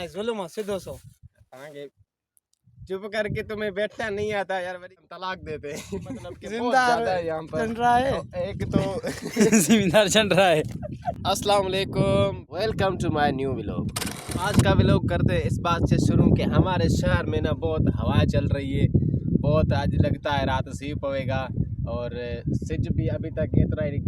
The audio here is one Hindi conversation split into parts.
ना जुल्म सीधो सो आगे चुप करके तुम्हें बैठना नहीं आता यार, बड़ी तलाक देते हैं। मतलब कि बहुत जिंदार ज्यादा है यहाँ पर चल रहा है एक तो जिम्मेदार चल रहा है। अस्सलाम वालेकुम, welcome to my new vlog. आज का व्लॉग करते हैं इस बात से शुरू कि हमारे शहर में ना बहुत हवा चल रही है, बहुत आज लगता है रात सी पवेगा और सिज भी अभी तक इतना ही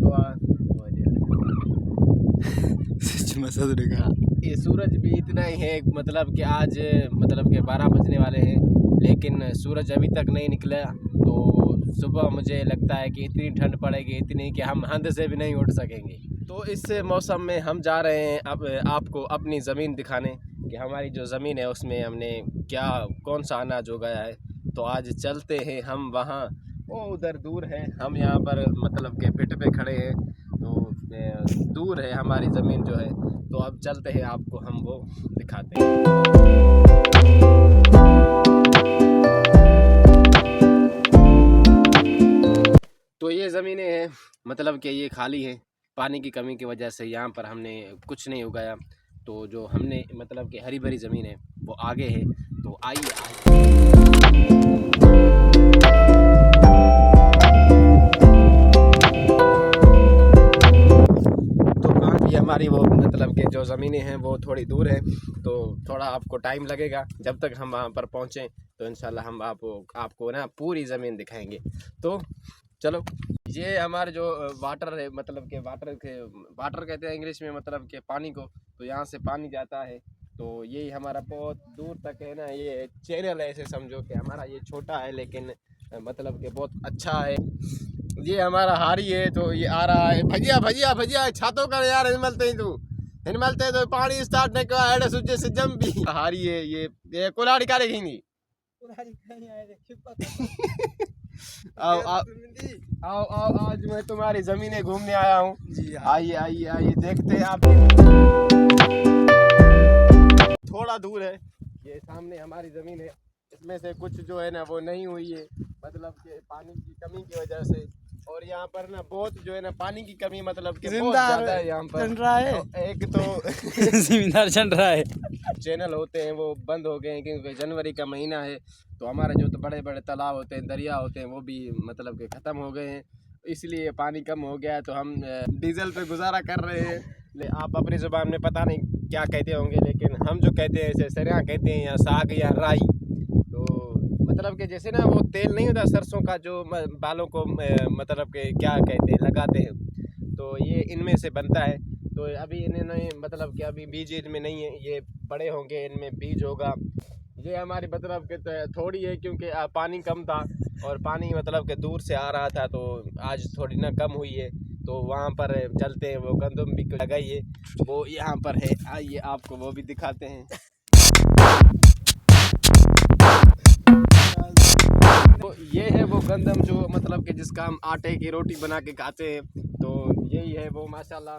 ये सूरज भी इतना ही है, मतलब कि आज मतलब कि 12 बजने वाले हैं लेकिन सूरज अभी तक नहीं निकला। तो सुबह मुझे लगता है कि इतनी ठंड पड़ेगी, इतनी कि हम हंद से भी नहीं उठ सकेंगे। तो इस मौसम में हम जा रहे हैं अब आपको अपनी ज़मीन दिखाने कि हमारी जो ज़मीन है उसमें हमने क्या कौन सा अनाज उगाया है। तो आज चलते हैं हम वहाँ, वो उधर दूर है, हम यहाँ पर मतलब के पिट पे खड़े हैं तो दूर है हमारी ज़मीन जो है। तो अब चलते हैं, आपको हम वो दिखाते हैं। तो ये ज़मीनें हैं, मतलब कि ये खाली है, पानी की कमी की वजह से यहाँ पर हमने कुछ नहीं उगाया। तो जो हमने मतलब कि हरी भरी ज़मीन है वो आगे है। तो आइए हमारी वो मतलब कि जो ज़मीनें हैं वो थोड़ी दूर है, तो थोड़ा आपको टाइम लगेगा। जब तक हम वहाँ पर पहुँचें तो इंशाल्लाह हम आपको ना पूरी ज़मीन दिखाएंगे। तो चलो, ये हमारे जो वाटर है, मतलब कि वाटर कहते हैं इंग्लिश में, मतलब कि पानी को। तो यहाँ से पानी जाता है, तो यही हमारा बहुत दूर तक है ना, ये चैनल है, ऐसे समझो कि हमारा ये छोटा है लेकिन मतलब कि बहुत अच्छा है। ये हमारा हारी है, तो ये आ रहा है। भजिया भजिया भजिया छातों का यार हिमलते ही तू हिमलते तो पानी स्टार्ट नहीं कर एडे सुजे से जम भी हारी है। ये कुल्हाड़ी का रहेगी। आओ आओ आओ आओ, आज मैं तुम्हारी जमीनें घूमने आया हूँ। आइए आइए आइए, देखते हैं आप। थोड़ा दूर है, ये सामने हमारी जमीन है, इसमें से कुछ जो है ना वो नहीं हुई है, मतलब कि पानी की कमी की वजह से। और यहाँ पर ना बहुत जो है ना पानी की कमी, मतलब कि बहुत ज्यादा है यहाँ पर। चल रहा है तो एक तो जिम्मेदार चल रहा है। चैनल होते हैं वो बंद हो गए हैं क्योंकि जनवरी का महीना है। तो हमारे जो तो बड़े बड़े तालाब होते हैं, दरिया होते हैं, वो भी मतलब कि ख़त्म हो गए हैं, इसलिए पानी कम हो गया है। तो हम डीजल पे गुजारा कर रहे हैं। आप अपनी ज़ुबान में पता नहीं क्या कहते होंगे, लेकिन हम जो कहते हैं इसे सरिया कहते हैं, या साग या राई। तो मतलब कि जैसे ना वो तेल नहीं होता सरसों का, जो बालों को मतलब कि क्या कहते हैं लगाते हैं, तो ये इनमें से बनता है। तो अभी इन्होंने मतलब कि अभी बीज इनमें नहीं है, ये बड़े होंगे इनमें बीज होगा। ये हमारी मतलब कि थोड़ी है क्योंकि पानी कम था और पानी मतलब कि दूर से आ रहा था, तो आज थोड़ी ना कम हुई है। तो वहाँ पर चलते हैं, वो गंदम भी लगाई है, वो यहाँ पर है, आइए आपको वो भी दिखाते हैं। तो ये है वो गंदम जो मतलब कि जिसका हम आटे की रोटी बना के खाते हैं। तो यही है वो, माशाल्लाह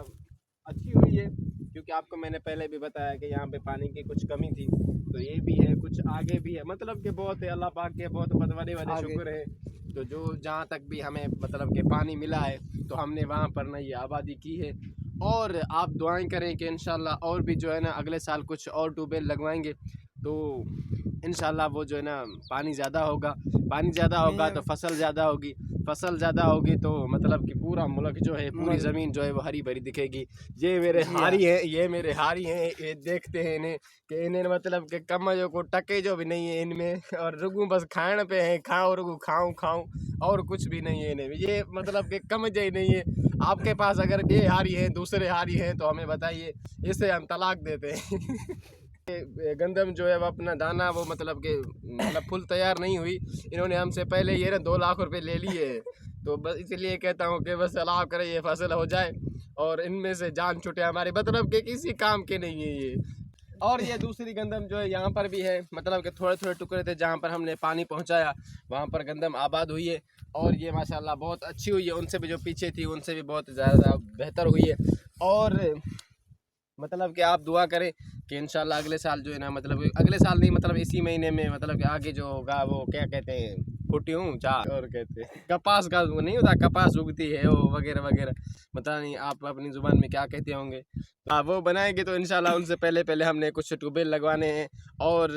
अच्छी हुई है, क्योंकि आपको मैंने पहले भी बताया कि यहाँ पे पानी की कुछ कमी थी। तो ये भी है, कुछ आगे भी है, मतलब कि बहुत है, अल्लाह पाक के बहुत बड़े बड़े शुक्र है। तो जो जहाँ तक भी हमें मतलब कि पानी मिला है, तो हमने वहाँ पर ना ये आबादी की है। और आप दुआएं करें कि इंशाल्लाह और भी जो है ना अगले साल कुछ और ट्यूबवेल लगवाएंगे, तो इंशाल्लाह वो जो है ना पानी ज़्यादा होगा, पानी ज़्यादा होगा तो फसल ज़्यादा होगी, फसल ज़्यादा होगी तो मतलब कि पूरा मुल्क जो है, पूरी ज़मीन जो है वो हरी भरी दिखेगी। ये मेरे हारी हैं, ये मेरे हारी हैं, ये देखते हैं इन्हें कि इन्हें मतलब कि कमजों को टके जो भी नहीं है इनमें, और रुगू बस खाने पे हैं, खाओ रुगू खाऊं खाऊं, और कुछ भी नहीं है इन्हें, ये मतलब कि कमज ही नहीं है। आपके पास अगर ये हारी हैं, दूसरे हारी हैं, तो हमें बताइए, इसे हम तलाक देते हैं। गंदम जो है वो अपना दाना वो मतलब कि मतलब फुल तैयार नहीं हुई, इन्होंने हमसे पहले ये ना 2 लाख रुपए ले लिए हैं। तो बस इसलिए कहता हूँ कि बस अल्लाह करे ये फसल हो जाए और इनमें से जान छूटे हमारी, मतलब कि किसी काम के नहीं है ये। और ये दूसरी गंदम जो है यहाँ पर भी है, मतलब कि थोड़े थोड़े टुकड़े थे, जहाँ पर हमने पानी पहुँचाया वहाँ पर गंदम आबाद हुई है, और ये माशाल्लाह बहुत अच्छी हुई है। उनसे भी जो पीछे थी उनसे भी बहुत ज़्यादा बेहतर हुई है। और मतलब कि आप दुआ करें कि इंशाल्लाह अगले साल जो है ना, मतलब अगले साल नहीं, मतलब इसी महीने में, मतलब कि आगे जो होगा वो क्या कहते हैं, फूटी हूँ चा और कहते हैं कपास का नहीं होता, कपास उगती है वो वगैरह वगैरह, पता नहीं आप अपनी जुबान में क्या कहते होंगे। हाँ वो बनाएंगे तो इंशाल्लाह उनसे पहले हमने कुछ ट्यूबवेल लगवाने हैं और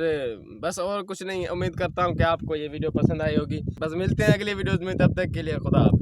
बस, और कुछ नहीं। उम्मीद करता हूँ कि आपको ये वीडियो पसंद आई होगी। बस मिलते हैं अगली वीडियोज़ में, तब तक के लिए खुदा हाफ़िज़।